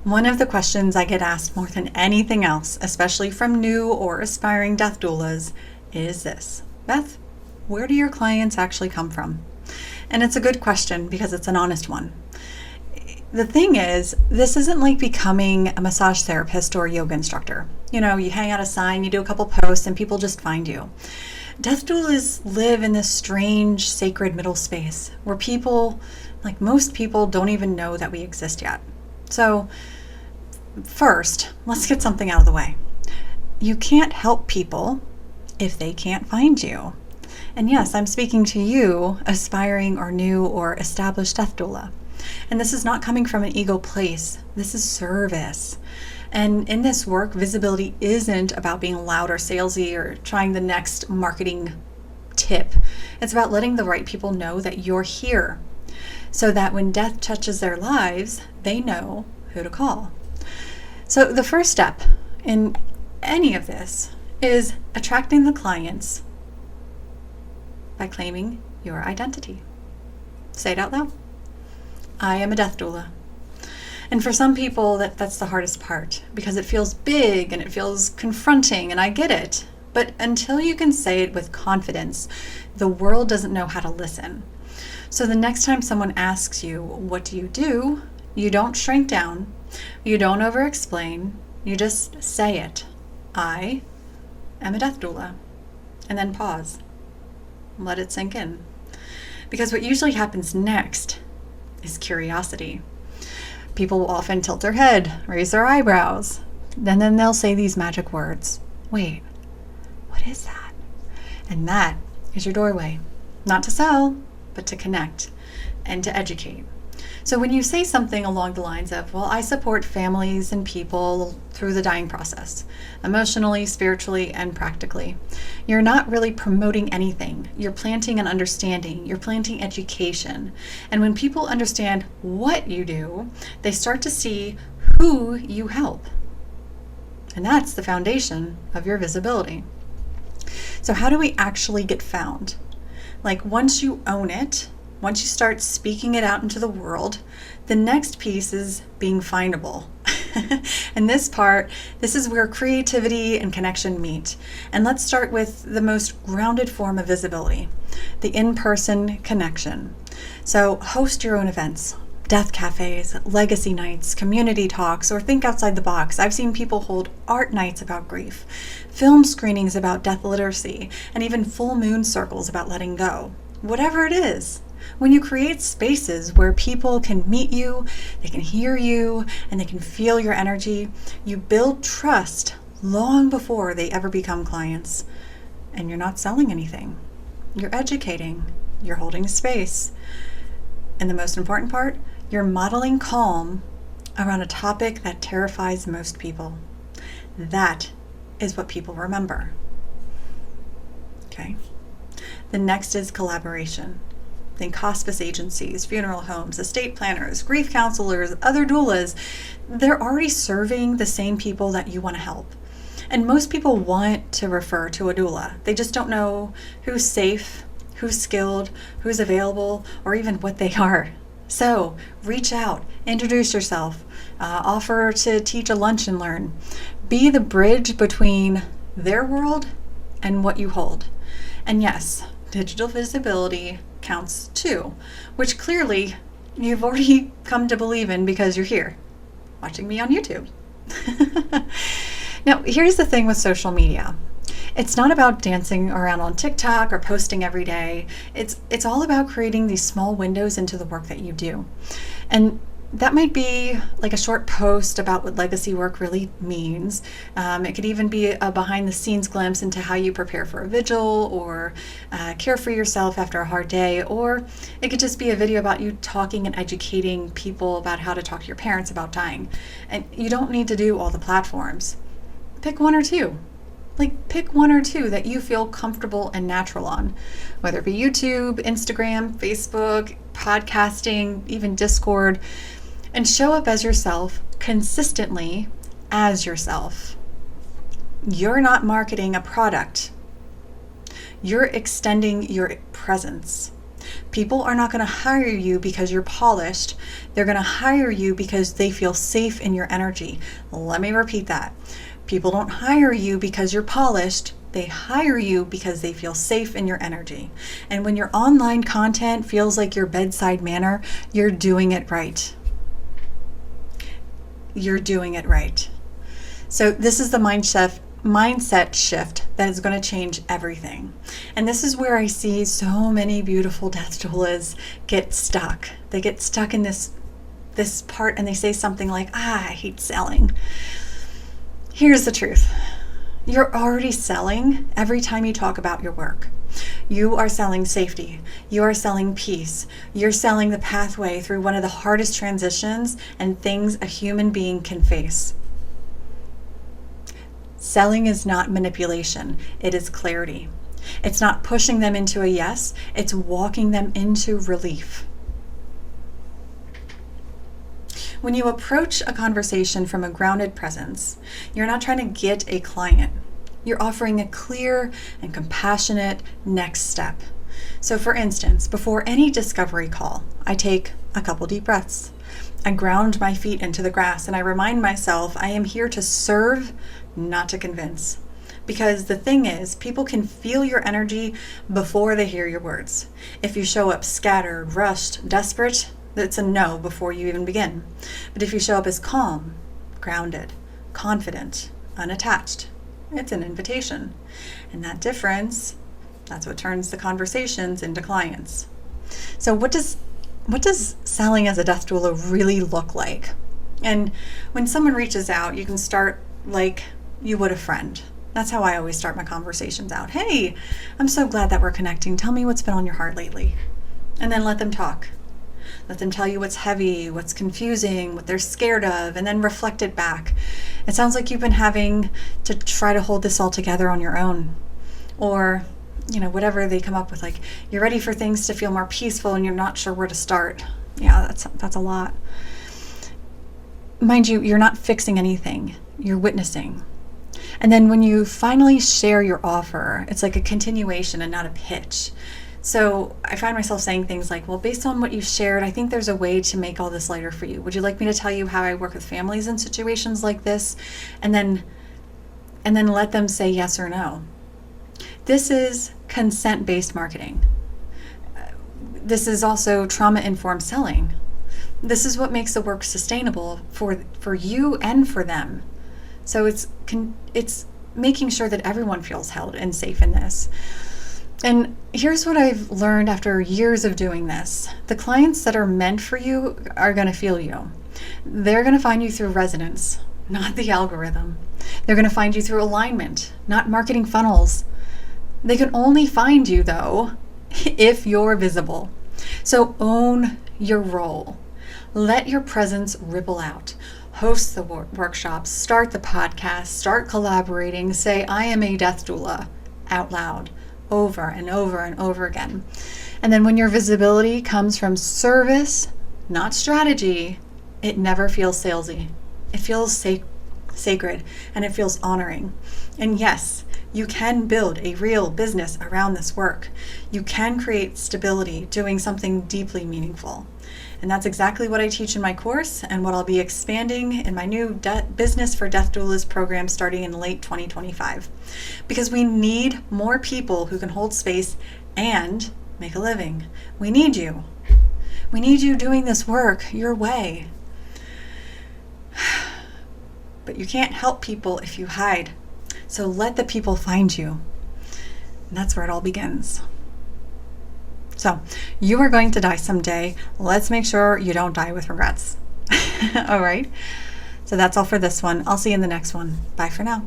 One of the questions I get asked more than anything else, especially from new or aspiring death doulas, is this: Beth, where do your clients actually come from? And it's a good question because it's an honest one. The thing is, this isn't like becoming a massage therapist or a yoga instructor. You hang out a sign, you do a couple posts, and people just find you. Death doulas live in this strange, sacred middle space where people, like most people, don't even know that we exist yet. So, first, let's get something out of the way. You can't help people if they can't find you. And yes, I'm speaking to you, aspiring or new or established death doula. And this is not coming from an ego place. This is service. And in this work, visibility isn't about being loud or salesy or trying the next marketing tip. It's about letting the right people know that you're here so that when death touches their lives, they know who to call. So the first step in any of this is attracting the clients by claiming your identity. Say it out loud. I am a death doula. And for some people, that's the hardest part because it feels big and it feels confronting, and I get it. But until you can say it with confidence, the world doesn't know how to listen. So the next time someone asks you, what do? You don't shrink down. You don't over-explain. You just say it. I am a death doula. And then pause. Let it sink in. Because what usually happens next is curiosity. People will often tilt their head, raise their eyebrows, and then they'll say these magic words. Wait, what is that? And that is your doorway. Not to sell, but to connect and to educate. So when you say something along the lines of, well, I support families and people through the dying process, emotionally, spiritually, and practically, you're not really promoting anything. You're planting an understanding. You're planting education. And when people understand what you do, they start to see who you help. And that's the foundation of your visibility. So how do we actually get found? Like once you own it, once you start speaking it out into the world, the next piece is being findable. And this is where creativity and connection meet. And let's start with the most grounded form of visibility, the in-person connection. So host your own events, death cafes, legacy nights, community talks, or think outside the box. I've seen people hold art nights about grief, film screenings about death literacy, and even full moon circles about letting go. Whatever it is. When you create spaces where people can meet you, they can hear you, and they can feel your energy, you build trust long before they ever become clients. And you're not selling anything. You're educating. You're holding space. And the most important part, you're modeling calm around a topic that terrifies most people. That is what people remember. Okay? The next is collaboration. Think hospice agencies, funeral homes, estate planners, grief counselors, other doulas. They're already serving the same people that you want to help. And most people want to refer to a doula. They just don't know who's safe, who's skilled, who's available, or even what they are. So reach out, introduce yourself, offer to teach a lunch and learn. Be the bridge between their world and what you hold. And yes, digital visibility counts too, which clearly you've already come to believe in because you're here watching me on YouTube. Now, here's the thing with social media. It's not about dancing around on TikTok or posting every day. It's all about creating these small windows into the work that you do. And that might be like a short post about what legacy work really means. It could even be a behind the scenes glimpse into how you prepare for a vigil or care for yourself after a hard day. Or it could just be a video about you talking and educating people about how to talk to your parents about dying. And you don't need to do all the platforms. Pick one or two. Pick one or two that you feel comfortable and natural on, whether it be YouTube, Instagram, Facebook, podcasting, even Discord, and show up as yourself consistently as yourself. You're not marketing a product. You're extending your presence. People are not going to hire you because you're polished. They're going to hire you because they feel safe in your energy. Let me repeat that. People don't hire you because you're polished. They hire you because they feel safe in your energy. And when your online content feels like your bedside manner, you're doing it right. You're doing it right. So this is the mindset shift that is going to change everything. And this is where I see so many beautiful death doulas get stuck. They get stuck in this part and they say something like, I hate selling. Here's the truth. You're already selling every time you talk about your work. You are selling safety. You are selling peace. You're selling the pathway through one of the hardest transitions and things a human being can face. Selling is not manipulation. It is clarity. It's not pushing them into a yes. It's walking them into relief. When you approach a conversation from a grounded presence, you're not trying to get a client. You're offering a clear and compassionate next step. So for instance, before any discovery call, I take a couple deep breaths. I ground my feet into the grass and I remind myself I am here to serve, not to convince. Because the thing is, people can feel your energy before they hear your words. If you show up scattered, rushed, desperate, it's a no before you even begin. But if you show up as calm, grounded, confident, unattached, it's an invitation. And that difference, that's what turns the conversations into clients. So what does selling as a death doula really look like? And when someone reaches out, you can start like you would a friend. That's how I always start my conversations out. Hey, I'm so glad that we're connecting. Tell me what's been on your heart lately. And then let them talk. Let them tell you what's heavy, what's confusing, what they're scared of, and then reflect it back. It sounds like you've been having to try to hold this all together on your own. Or, whatever they come up with, like you're ready for things to feel more peaceful and you're not sure where to start. Yeah, that's a lot. Mind you, you're not fixing anything. You're witnessing. And then when you finally share your offer, it's like a continuation and not a pitch. So I find myself saying things like, well, based on what you shared, I think there's a way to make all this lighter for you. Would you like me to tell you how I work with families in situations like this? And then let them say yes or no. This is consent-based marketing. This is also trauma-informed selling. This is what makes the work sustainable for you and for them. So it's making sure that everyone feels held and safe in this. And here's what I've learned after years of doing this. The clients that are meant for you are going to feel you. They're going to find you through resonance, not the algorithm. They're going to find you through alignment, not marketing funnels. They can only find you, though, if you're visible. So own your role. Let your presence ripple out. Host the workshops, start the podcast, start collaborating, say, I am a death doula out loud, over and over and over again. And then when your visibility comes from service, not strategy, it never feels salesy. It feels sacred and it feels honoring. And yes, you can build a real business around this work. You can create stability doing something deeply meaningful. And that's exactly what I teach in my course and what I'll be expanding in my new Business for Death Doulas program starting in late 2025. Because we need more people who can hold space and make a living. We need you. We need you doing this work your way. But you can't help people if you hide. So let the people find you. And that's where it all begins. So you are going to die someday. Let's make sure you don't die with regrets. All right. So that's all for this one. I'll see you in the next one. Bye for now.